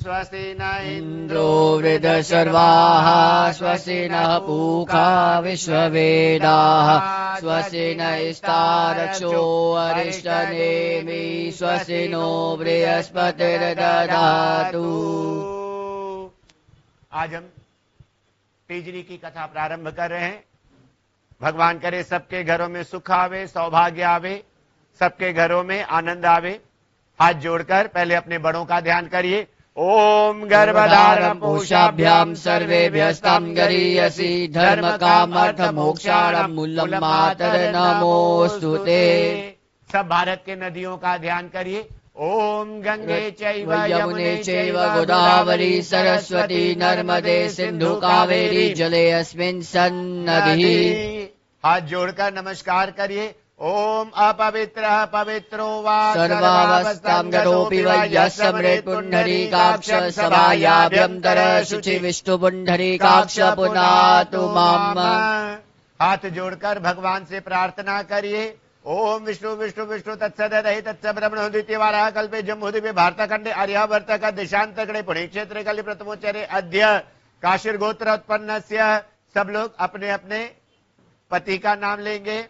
स्वस्ति न इन्द्रो वृद्धशर्वाः स्वस्ति नः पूषा विश्ववेदाः स्वस्ति नस्तारक्षो अरिष्टनेमि स्वस्ति नो बृहस्पतिर्दधातु। आज हम तीजरी की कथा प्रारंभ कर रहे हैं। भगवान करे सबके घरों में सुख आवे, सौभाग्य आवे, सबके घरों में आनंद आवे। हाथ जोड़कर पहले अपने बड़ों का ध्यान करिए। ओम गर्भधारम पोषाभ्याम सर्वेभ्यस्तां गरीयसी धर्म कामर्थ मोक्षार्थं मूलं मातर नमोस्तुते। सब भारत के नदियों का ध्यान करिए। ओम गंगे चैव यमुने चैव गोदावरी सरस्वती नर्मदे सिंधु कावेरी जले अस्मिन् सन्निधिः। हाथ जोड़कर नमस्कार करिए। ओम अपवित्रः पवित्रो वा सर्वावस्थां गतोऽपि वै यः स्मरेत् पुण्डरीकाक्ष सभायाभ्यन्तरः शुचि विष्णु पुण्डरीकाक्ष पुनातु माम्। हाथ जोड़कर भगवान से प्रार्थना करिए। ओम विष्णु विष्णु विष्णु तत्सदहि तत्स ब्रह्मणो द्वितीयवारः कल्पे जम्बूद्वीपे भारतखंडे आर्यावर्तक देशांतरगणे पुणे क्षेत्रे कलि प्रथमोच्चरे अद्य काशीर्गोत्र उत्पन्नस्य। सब लोग अपने अपने पति का नाम लेंगे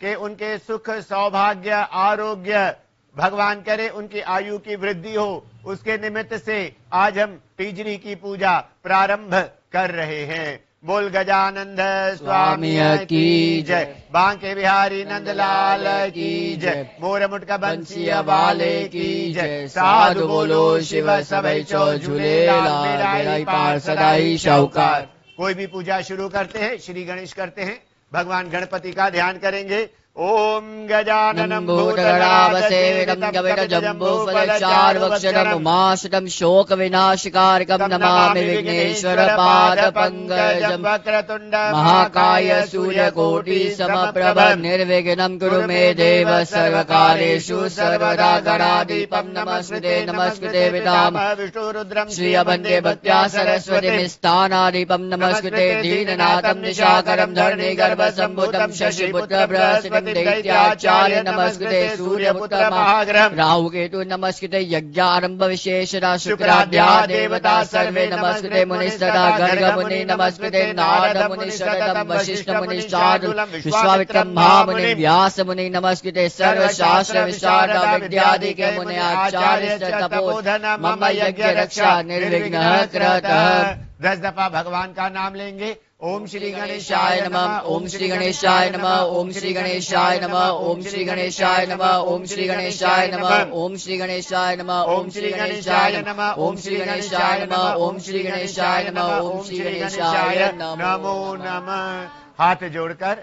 कि उनके सुख सौभाग्य आरोग्य भगवान करे उनकी आयु की वृद्धि हो। उसके निमित्त से आज हम तीजरी की पूजा प्रारंभ कर रहे हैं। बोल गजानंद स्वामी की जय, बांके बिहारी नंदलाल की जय, मोर मुटका बंसिया वाले की जय। साधु बोलो शिव सबै चौ झूलेलाल मेराई पार सदाई शाहूकार। कोई भी पूजा शुरू करते हैं, श्री गणेश करते हैं, भगवान गणपति का ध्यान करेंगे। ओम गजाननं भूतगणावसेवितं कविरजम्बूफलचारुभक्षणम् उमासुतं शोकविनाशकारकं नमामि विघ्नेश्वरपादपङ्कजम्। वक्रतुण्ड महाकाय सूर्यकोटि समप्रभ निर्विघ्नं कुरु मे देव सर्वकार्येषु सर्वदा गणादीपं नमस्कृते नमस्कृते विदाम विष्णुरुद्रं श्रियवन्दे भक्त्या सरस्वतीमिस्थानादीपं नमस्कृते दीननाथं निशाकरं धरणीगर्भसम्भूतं शशिपुत्र बृहस्पतिं दैत्याचार्य नमस्कृते सूर्यपुत्र महाग्रहं राहुकेतु नमस्कृते यज्ञारंभ विशेषदा शुक्राद्या देवता सर्वे नमस्कृते मुनिस्तदा गर्गमुनि नमस्कृते नारद मुनि शरदं वशिष्ठ मुनि शार्दूलं विश्वामित्रं महामुनि व्यास मुनि नमस्कृते सर्वशास्त्र विशारद विद्यादिके मुनि आचार्य तपोधन मम यज्ञ रक्षा निर्विघ्नः कृतः। 10 दफा भगवान का नाम लेंगे। ओम श्री गणेशाय नमः ओम श्री गणेशाय नमः ओम श्री गणेशाय नमः ओम श्री गणेशाय नमः ओम श्री गणेशाय नमः ओम श्री गणेशाय नमः ओम श्री गणेशाय नमः ओम श्री गणेशाय नमः ओम श्री गणेशाय नमः ओम श्री गणेशाय नमो नमः। हाथ जोड़कर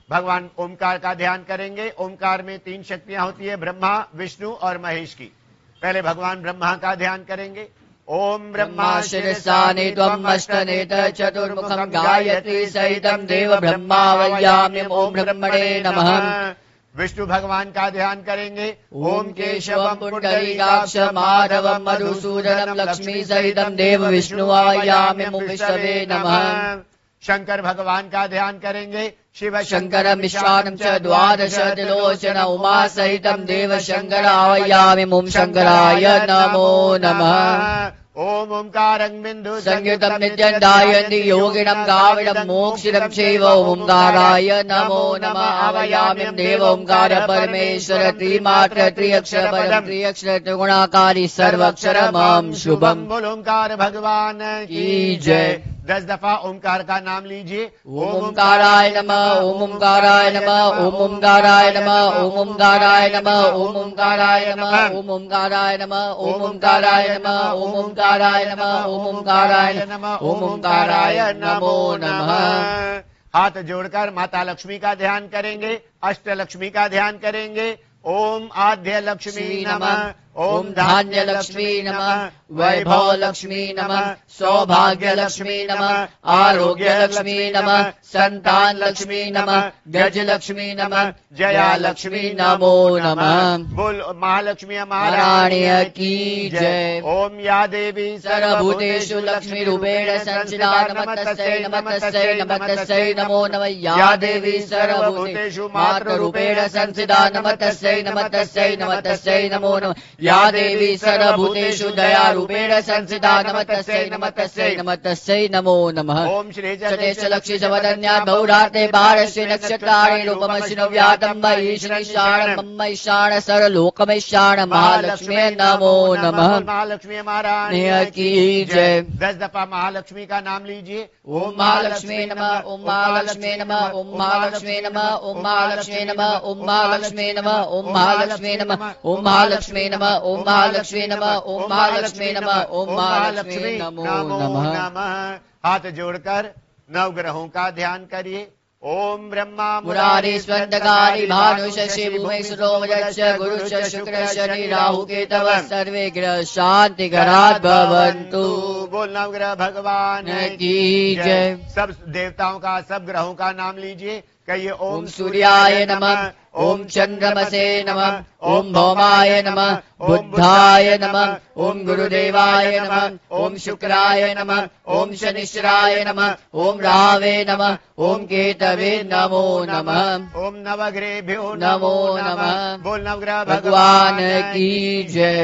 भगवान ओमकार का ध्यान करेंगे। ओमकार में 3 शक्तियां होती है, ब्रह्मा विष्णु और महेश की। पहले भगवान ब्रह्मा का ध्यान करेंगे। ओम ब्रह्मा शिरसानि त्वम् अष्टनेत चतुर्मुखं गायत्री सहितं देव ब्रह्मा वैयाम्यं ओम ब्रह्मणे नमः। विष्णु भगवान का ध्यान करेंगे। ओम केशवं पुंडरीकाक्ष माधवं मधुसूदनं लक्ष्मी सहितं देव विष्णु वैयाम्यं ओम विष्णवे नमः। शंकर भगवान का ध्यान करेंगे। शिव शंकरं विश्वानं च द्वादश त्रिलोचन उमा सहितं देव शंकर आवाहयामि ओम शंकराय नमो नमः। ओम ओंकारं बिंदु संयुतं नित्यं दायन्ति योगिनं गाविडं मोक्षितं चैव ओंकाराय नमो नमः। आवाहयामि देव ओंकार परमेश्वर त्रिमात्र त्रिअक्षर परम त्रिअक्षर त्रिगुणाकारी सर्वाक्षरमं शुभम। बोल ओंकार भगवान की जय। 10 दफा ओंकार का नाम लीजिए। ओम ओंकाराय नमः ओम ओंकाराय नमः ओम ओंकाराय नमः ओम ओंकाराय नमः ओम ओंकाराय नमः ओम ओंकाराय नमः ओम ओंकाराय नमः ओम ओंकाराय नमः ओम ओंकाराय नमः ओम ओंकाराय नमो नमः। हाथ जोड़कर माता लक्ष्मी का ध्यान करेंगे। अष्ट लक्ष्मी का ध्यान करेंगे। ओम आद्य लक्ष्मी नमः ओम धान्य लक्ष्मी नमः वैभव लक्ष्मी नमः सौभाग्य लक्ष्मी नमः आरोग्य लक्ष्मी नमः संतान लक्ष्मी नमः गज लक्ष्मी नमः जया लक्ष्मी नमो नमः। बोल महालक्ष्मी महारानी की जय। ओम या देवी सर्वभूतेषु लक्ष्मी रूपेण संस्थिता नमस्तस्यै नमस्तस्यै नमस्तस्यै नमो नमः। या देवी सर्वभूतेषु मातृरूपेण संस्थिता नमस्तस्यै नमस्तस्यै नमस्तस्यै नमो नमः। या देवी सर्वभूतेषु दयारूपेण संस्थिता नमस्तस्यै नमस्तस्यै नमस्तस्यै नमो नमः ओम श्री लक्ष्मी सवदन्या बहुराते भारस्य नक्षत्राणि रूपमशिनो व्यातम् ईशान मम ईशान सर्वलोकमईशान महालक्ष्मी नमो नमः महालक्ष्मी महाराज की जय 10 दफा महालक्ष्मी का नाम लीजिए। ओम महालक्ष्मी नमः ओम महालक्ष्मी नमः ओम महालक्ष्मी नमः ओम महालक्ष्मी नमः ओम महालक्ष्मी नमः ओम महालक्ष्मी नमः ओम महालक्ष्मी नमः ओम महालक्ष्मी नमः ओम महालक्ष्मी नमः ओम महालक्ष्मी नमो नमः। हाथ जोड़कर नवग्रहों का ध्यान करिए। ओम ब्रह्मा मुरारी स्वंदकारी भानु शशि भूमि सुरोमजश्च गुरुश्च शुक्र शनि राहु केतव सर्वे ग्रह शांति करात भवन्तु। बोल नवग्रह भगवान की जय। सब देवताओं का सब ग्रहों का नाम लीजिए। कहिए ओम सूर्याय नमः ओम चंद्रमसे नमः ओम भौमाय नमः बुद्धाय नमः ओम गुरुदेवाय नमः ओम शुक्राय नमः ओम शनिश्चराय नमः ओम राहवे नमः ओम केतवे नमो नमः। ओम नवग्रहेभ्यो नमो नमः। बोल नवग्रह भगवान की जय।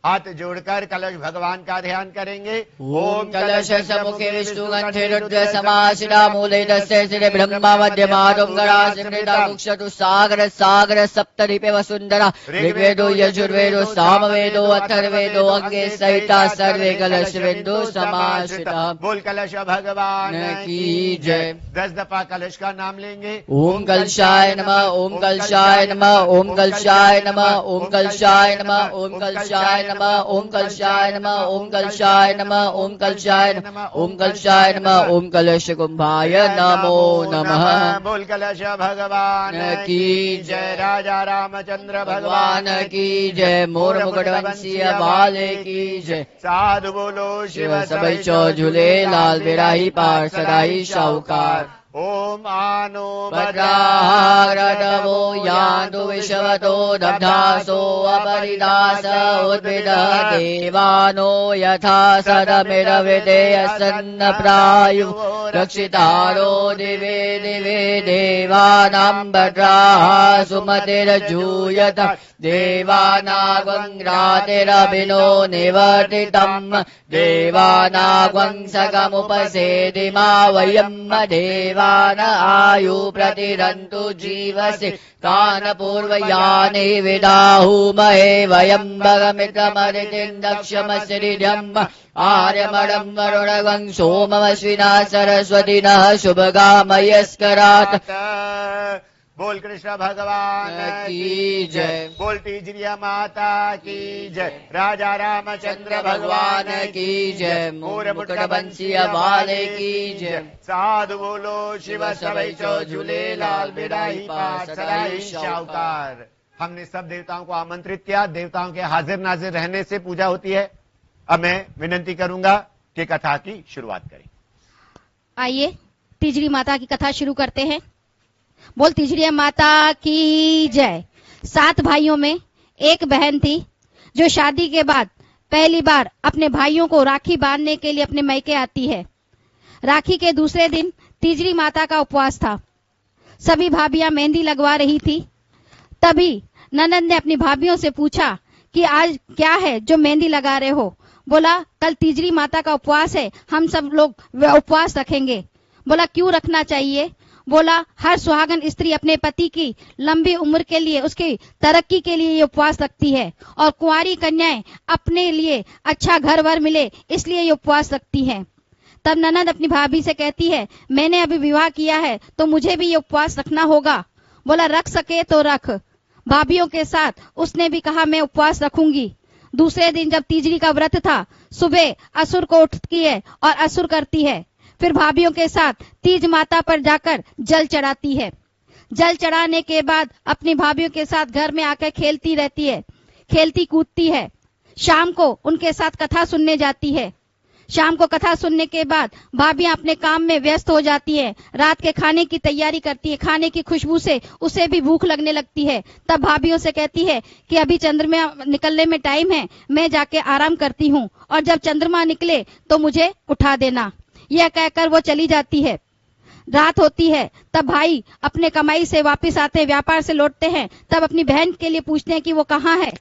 हाथ जोड़कर कलश भगवान का ध्यान करेंगे। ओम कलश समुखे विष्णु कंठे रुद्र समाशिरा मूले दस्य श्री ब्रह्मा मध्यमारुं गणासिमृता कुक्षतु सागर सागर सप्तरिपे वसुंधरा ऋग्वेदो यजुर्वेदो सामवेदो अथर्वेदो अंगे सहिता सर्वे कलश बिंदु समाश्रिता। बोल कलश भगवान की जय। 10 दफा कलश का नाम लेंगे। ओम कलशाय नमः ओम कलशाय नमः ओम कलशाय नमः ओम कलशाय नमः ओम कलशाय नमः ओम कलशाय नमः ओम कलशाय नमः ओम कलशाय नमः ओम कलशाय नमः ओम कलश कुंभाय नमो नमः। बोल कलश भगवान की जय। राजा रामचंद्र भगवान की जय। मोर मुकुटवंशीय बाले की जय। साधु बोलो शिव सबई चौ झूले लाल बिराही पार सदाई शाहूकार। ओम आनो भद्रारदवो यान्तु विश्वतो दग्धासो अपरिदास उद्भिद देवानो यथा सदमिरविदेय सन्न प्रायु रक्षितारो दिवे दिवे देवानां भद्राः सुमतिर्जूयत देवानागं रातिरभिनो निवर्तितम् देवानागं सगमुपसेदिमा वयम् देवान आयु प्रतिरन्तु जीवसि तान् पूर्वयानि विदाहुमहे वयम् भगमित्रमरितिम् दक्षमश्रियम् आर्यमणम् वरुणगं सोममश्विना सरस्वतिनः शुभगामयस्करात्। बोल कृष्ण भगवान की जय। बोल तीजरिया माता की जय। राजा रामचंद्र भगवान की जय। मोर मुकुटवंशीय वाले की जय। साधु बोलो शिव सबई चौ झूले लाल बिराही पास सदाई शाहूकार। हमने सब देवताओं को आमंत्रित किया। देवताओं के हाजिर नाजिर रहने से पूजा होती है। अब मैं विनंती करूंगा कि कथा की शुरुआत करें। आइए तीजरी माता की कथा शुरू करते हैं। बोल तीजरी माता की जय। 7 भाइयों में एक बहन थी जो शादी के बाद पहली बार अपने भाइयों को राखी बांधने के लिए अपने मैके आती है। राखी के दूसरे दिन तीजरी माता का उपवास था। सभी भाभियां मेहंदी लगवा रही थी। तभी ननद ने अपनी भाभियों से पूछा कि आज क्या है जो मेहंदी लगा रहे हो। बोला कल तीजरी माता का उपवास है, हम सब लोग उपवास रखेंगे। बोला क्यों रखना चाहिए। बोला हर सुहागन स्त्री अपने पति की लंबी उम्र के लिए, उसकी तरक्की के लिए ये उपवास रखती है और कुंवारी कन्याएं अपने लिए अच्छा घर वर मिले इसलिए ये उपवास रखती है। तब ननद अपनी भाभी से कहती है मैंने अभी विवाह किया है तो मुझे भी ये उपवास रखना होगा। बोला रख सके तो रख। भाभियों के साथ उसने भी कहा मैं उपवास रखूंगी। दूसरे दिन जब तीजरी का व्रत था, सुबह असुर को उठती है और असुर करती है। फिर भाभियों के साथ तीज माता पर जाकर जल चढ़ाती है। जल चढ़ाने के बाद अपनी भाभियों के साथ घर में आकर खेलती रहती है, खेलती कूदती है। शाम को उनके साथ कथा सुनने जाती है। शाम को कथा सुनने के बाद भाभियां अपने काम में व्यस्त हो जाती है। रात के खाने की तैयारी करती है। खाने की खुशबू से उसे भी भूख लगने लगती है। तब भाभियों से कहती है कि अभी चंद्रमा निकलने में टाइम है, मैं जाके आराम करती हूँ और जब चंद्रमा निकले तो मुझे उठा देना। यह कहकर वो चली जाती है। रात होती है। तब भाई अपने कमाई से वापस आते हैं, व्यापार से लौटते हैं। तब अपनी बहन के लिए पूछते हैं कि वो कहाँ है।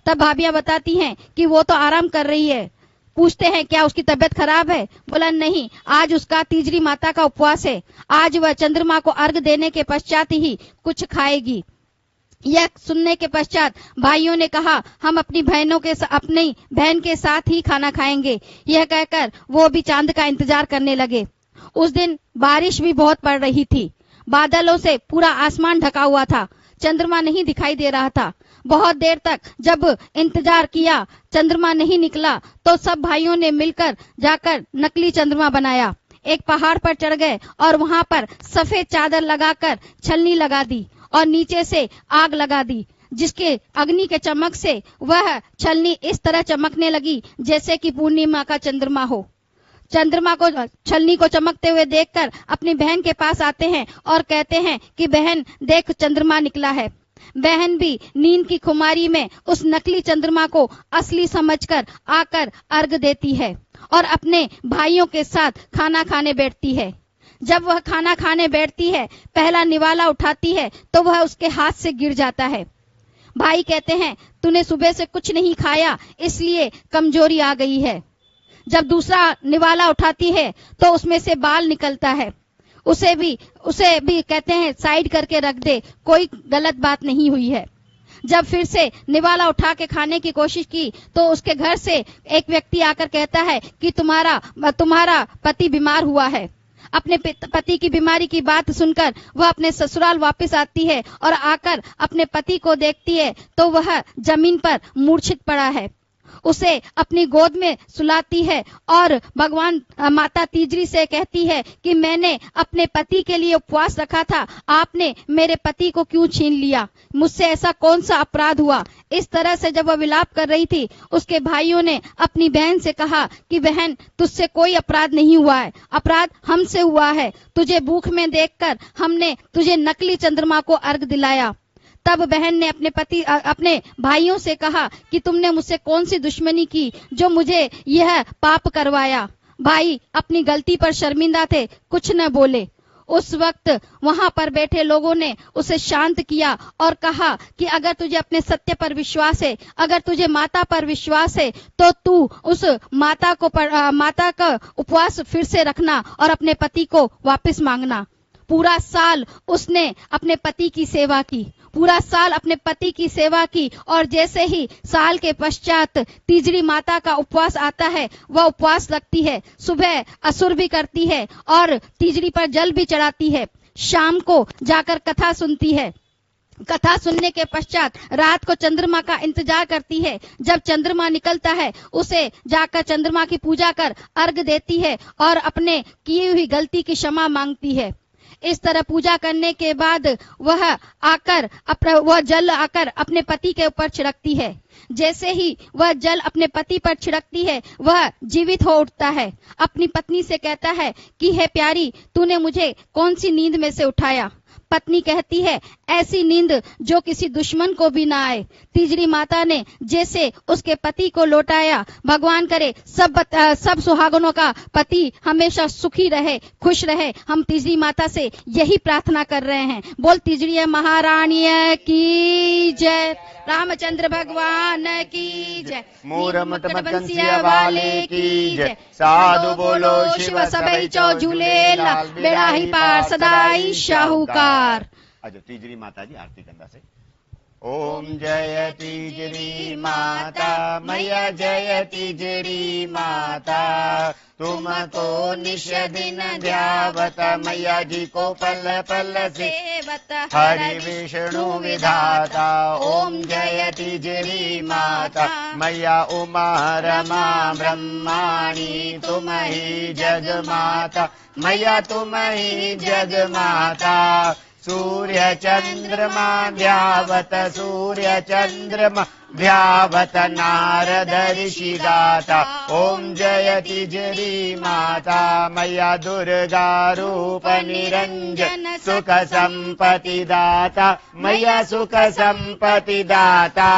तब भाभियां बताती हैं कि वो तो आराम कर रही है। पूछते हैं क्या उसकी तबीयत खराब है? बोला नहीं, आज उसका तीजरी माता का उपवास है, आज वह चंद्रमा को अर्घ देने के पश्चात ही कुछ खाएगी। यह सुनने के पश्चात भाइयों ने कहा हम अपनी अपनी बहन के साथ ही खाना खाएंगे। यह कहकर वो भी चांद का इंतजार करने लगे। उस दिन बारिश भी बहुत पड़ रही थी, बादलों से पूरा आसमान ढका हुआ था, चंद्रमा नहीं दिखाई दे रहा था। बहुत देर तक जब इंतजार किया, चंद्रमा नहीं निकला, तो सब भाइयों ने मिलकर जाकर नकली चंद्रमा बनाया। एक पहाड़ पर चढ़ गए और वहां पर सफेद चादर लगाकर छलनी लगा दी और नीचे से आग लगा दी, जिसके अग्नि के चमक से वह छलनी इस तरह चमकने लगी जैसे कि पूर्णिमा का चंद्रमा हो। चंद्रमा को, छलनी को चमकते हुए देखकर अपनी बहन के पास आते हैं और कहते हैं कि बहन देख, चंद्रमा निकला है। बहन भी नींद की खुमारी में उस नकली चंद्रमा को असली समझकर आकर अर्घ देती है और अपने भाइयों के साथ खाना खाने बैठती है। जब वह खाना खाने बैठती है, पहला निवाला उठाती है तो वह उसके हाथ से गिर जाता है। भाई कहते हैं तूने सुबह से कुछ नहीं खाया, इसलिए कमजोरी आ गई है। जब दूसरा निवाला उठाती है तो उसमें से बाल निकलता है। उसे भी कहते हैं साइड करके रख दे, कोई गलत बात नहीं हुई है। जब फिर से निवाला उठा के खाने की कोशिश की तो उसके घर से एक व्यक्ति आकर कहता है कि तुम्हारा पति बीमार हुआ है। अपने पति की बीमारी की बात सुनकर वह अपने ससुराल वापस आती है और आकर अपने पति को देखती है तो वह जमीन पर मूर्छित पड़ा है। उसे अपनी गोद में सुलाती है और भगवान माता तीजरी से कहती है कि मैंने अपने पति के लिए उपवास रखा था, आपने मेरे पति को क्यों छीन लिया? मुझसे ऐसा कौन सा अपराध हुआ? इस तरह से जब वह विलाप कर रही थी, उसके भाइयों ने अपनी बहन से कहा कि बहन, तुझसे कोई अपराध नहीं हुआ है, अपराध हमसे हुआ है। तुझे भूख में देखकर हमने तुझे नकली चंद्रमा को अर्घ दिलाया। तब बहन ने अपने भाइयों से कहा कि तुमने मुझसे कौन सी दुश्मनी की जो मुझे यह पाप करवाया? भाई अपनी गलती पर शर्मिंदा थे, कुछ न बोले। उस वक्त वहां पर बैठे लोगों ने उसे शांत किया और कहा कि अगर तुझे अपने सत्य पर विश्वास है, अगर तुझे माता पर विश्वास है, तो तू उस माता का उपवास फिर से रखना और अपने पति को वापस मांगना। पूरा साल उसने अपने पति की सेवा की, पूरा साल अपने पति की सेवा की और जैसे ही साल के पश्चात तीजरी माता का उपवास आता है, वह उपवास रखती है। सुबह असुर भी करती है और तीजरी पर जल भी चढ़ाती है। शाम को जाकर कथा सुनती है। कथा सुनने के पश्चात रात को चंद्रमा का इंतजार करती है। जब चंद्रमा निकलता है, उसे जाकर चंद्रमा की पूजा कर अर्घ देती है और अपने की हुई गलती की क्षमा मांगती है। इस तरह पूजा करने के बाद वह जल आकर अपने पति के ऊपर छिड़कती है। जैसे ही वह जल अपने पति पर छिड़कती है, वह जीवित हो उठता है। अपनी पत्नी से कहता है कि हे प्यारी, तूने मुझे कौन सी नींद में से उठाया? पत्नी कहती है ऐसी नींद जो किसी दुश्मन को भी ना आए। तीजरी माता ने जैसे उसके पति को लौटाया, भगवान करे सब सुहागनों का पति हमेशा सुखी रहे, खुश रहे। हम तीजरी माता से यही प्रार्थना कर रहे हैं। बोल तीजरी महारानी की जय, रामचंद्र भगवान की जय, मूरमट बंसिया वाले की जय। साधु बोलो शिव सबई चौ झूलेलाल, बेड़ा ही पार सदाई शाहूकार। अजो तीजरी माता जी आरती कंदा से। ओम जय तीजरी माता मैया, जय तीजरी माता, तुमको निश दिन ध्यावत, मैया जी को पल पल सेवत, हरि विष्णु विधाता। ओम जय तीजरी माता मैया, उमा रमा ब्रह्माणी, तुम ही जग माता मैया, तुम ही जग माता। सूर्य चंद्रमा ध्यावत, सूर्य चंद्रमा ध्यावत, नारद ऋषि गाता। ओम जय तीजरी माता मैया, दुर्गा रूप निरंजन, सुख संपत्ति दाता मैया, सुख संपत्ति दाता।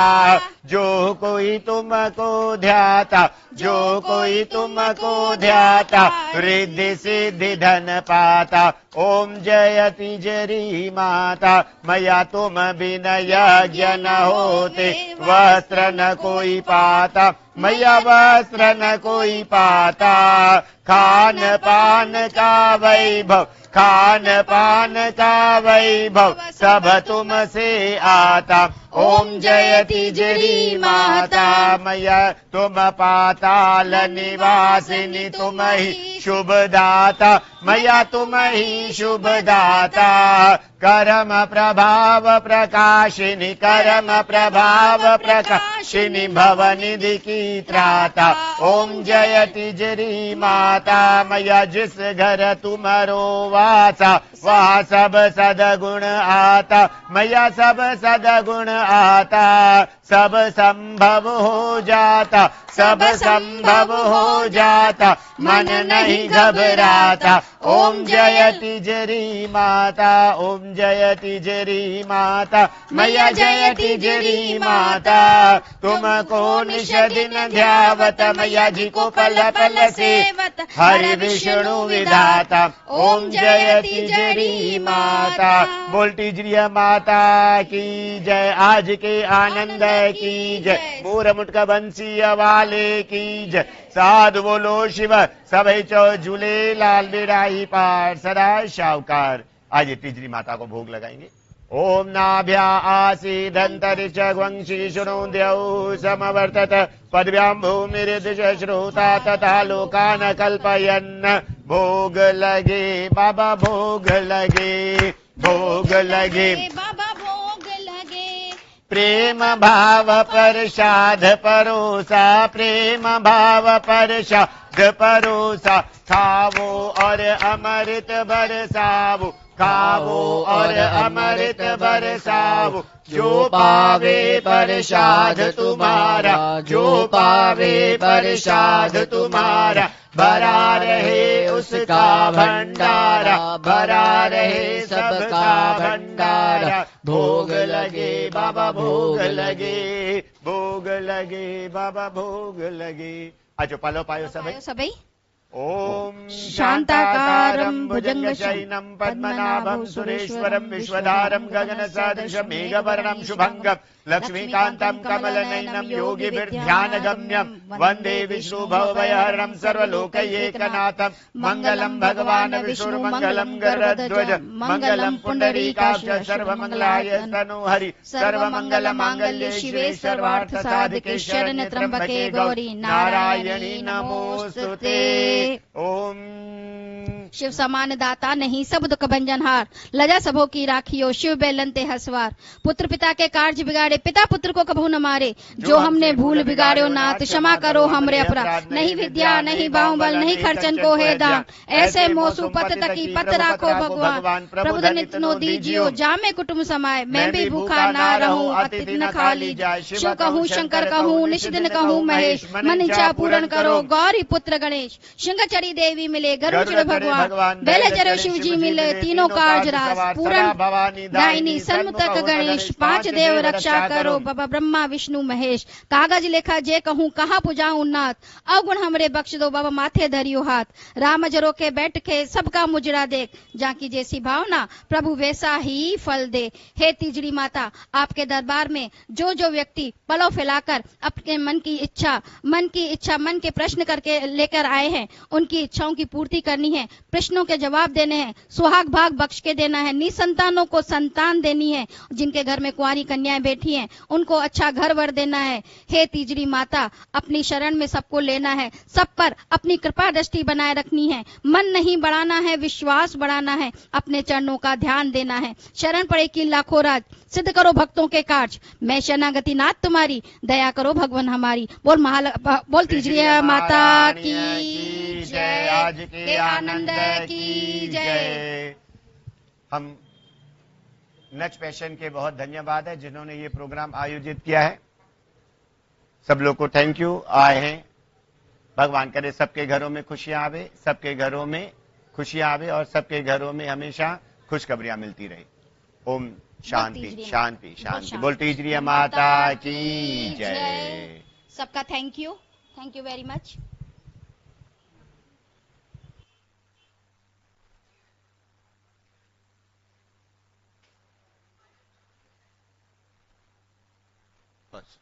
जो कोई तुमको ध्याता, जो कोई तुमको ध्याता रिद्धि सिद्धि धन पाता। ओम जय तिजरी माता मैया तुम बिन यज्ञ न होते वस्त्र न कोई पाता मैया वस्त्र न कोई पाता। खान पान का वैभव खान पान का वैभव सब तुमसे आता। ओम जय तिजरी माता मैया तुम पाताल निवासिनी तुम ही शुभ दाता मैया तुम ही शुभ दाता। कर्म प्रभाव प्रकाशिनी कर्म प्रभाव प्रकाशिनी भवनिधि की त्राता। ओम जय तिजरी माता मैया जिस घर तुम्हारो वासा वहाँ सब सदगुण आता मैया सब सदगुण आता। सब संभव हो जाता सब संभव हो जाता मन नहीं घबराता। ओम जय तिजरी माता ओम जय तिजरी माता मैया जय तिजरी माता। तुमको निश दिन ध्यावत मैया जी को पल पल सेवत हरि विष्णु विधाता। ओम जय तिजरी माता। बोल तिजरी माता की जय। आज के आनंद की जय। मोर मुटका बंसी वाले की जय। साधु बोलो शिव सभै चौ झूले लाल बिराई पार सदा शाहूकार। आज ये तिजरी माता को भोग लगाएंगे। ओम नाभ्या आसीदंतरिक्ष वंशी शुणोद्यौ समवर्तत पदव्यां भूमिरिदृश श्रोता तथा लोकान कल्पयन्। भोग लगे बाबा भोग लगे भोग लगे बाबा भोग लगे। प्रेम भाव प्रसाद परोसा प्रेम भाव प्रसाद परोसा। खावो और अमृत बरसावो खावो और अमृत बरसावो। जो पावे प्रसाद तुम्हारा जो पावे प्रसाद तुम्हारा भरा रहे उसका भंडारा भरा रहे सबका भंडारा। भोग लगे बाबा भोग लगे भोग लगे बाबा भोग लगे। आजो पालो पायो सबै। ओम शांताकारं भुजंगशयनं पद्मनाभं सुरेश्वरं विश्वधारं गगनसदृशं मेघवर्णं शुभंगं लक्ष्मीकान्तं कमलनयनं योगिभिर्ध्यानगम्यं वन्दे विष्णुभवभयहरणं सर्वलोकैकनाथं। मंगलं भगवान् विष्णुर्मंगलं गरुडध्वज मंगलं पुंडरीकाक्ष सर्वमंगलाय तनोहरि सर्वमंगलमांगल्ये शिवे सर्वार्थसाधिके शरण्ये त्र्यंबके गौरी नारायणी नमोस्तुते। ओम शिव समान दाता नहीं सब दुख भंजन हार लजा सबों की राखियो शिव बेलनते हसवार। पुत्र पिता के कार्य बिगाड़े पिता पुत्र को कभू न मारे। जो हमने भूल बिगाड़ो नाथ क्षमा करो हमरे अपराध। नहीं विद्या नहीं बाहुबल नहीं खर्चन को है दान। ऐसे मोसु पत तकी पत राखो भगवान। प्रभु नित्य नो दीजियो जामे कुटुंब समाये। मैं भी भूखा ना रहूं अतिथ न खाली जाए। शिव कहूँ शंकर कहूँ निष्दिन कहूँ महेश। मन इच्छा पूर्ण करो गौरी पुत्र गणेश। सिंहचरी देवी मिले गरुड़ भगवान बेलचर शिव जी मिले तीनों कार्य रास पूर्ण दायिनी सन्मुतक गणेश। पांच देव रक्षा करो बाबा ब्रह्मा विष्णु महेश। कागज लेखा जे कहूँ कहाँ पुजाऊं नाथ। अवगुण हमरे बख्श दो बाबा माथे धरियो हाथ। राम जरो के बैठ के सबका मुजरा देख। जाकी जैसी भावना प्रभु वैसा ही फल दे। हे तिजरी माता आपके दरबार में जो जो व्यक्ति पलव फैलाकर अपने मन की इच्छा मन के प्रश्न करके लेकर आए हैं उनकी इच्छाओं की पूर्ति करनी है। प्रश्नों के जवाब देने हैं। सुहाग भाग बख्श के देना है। निसंतानों को संतान देनी है। जिनके घर में कुंवारी कन्याएं बैठी हैं उनको अच्छा घर वर देना है। हे तिजरी माता अपनी शरण में सबको लेना है। सब पर अपनी कृपा दृष्टि बनाए रखनी है। मन नहीं बढ़ाना है विश्वास बढ़ाना है। अपने चरणों का ध्यान देना है। शरण पड़े की लाखों राज सिद्ध करो भक्तों के कार्य। मैं शरणागति नाथ तुम्हारी दया करो भगवान हमारी। बोल तिजरी माता की जय। आज के आनंद की जय। हम नच पैशन के बहुत धन्यवाद है जिन्होंने ये प्रोग्राम आयोजित किया है। सब लोग को थैंक यू आए हैं। भगवान करे सबके घरों में खुशियां आवे सबके घरों में खुशियां आवे और सबके घरों में हमेशा खुशखबरियां मिलती रहे। ओम शांति शांति शांति। बोल तिजरी माता की जय। सबका thank you. Thank you very much. बस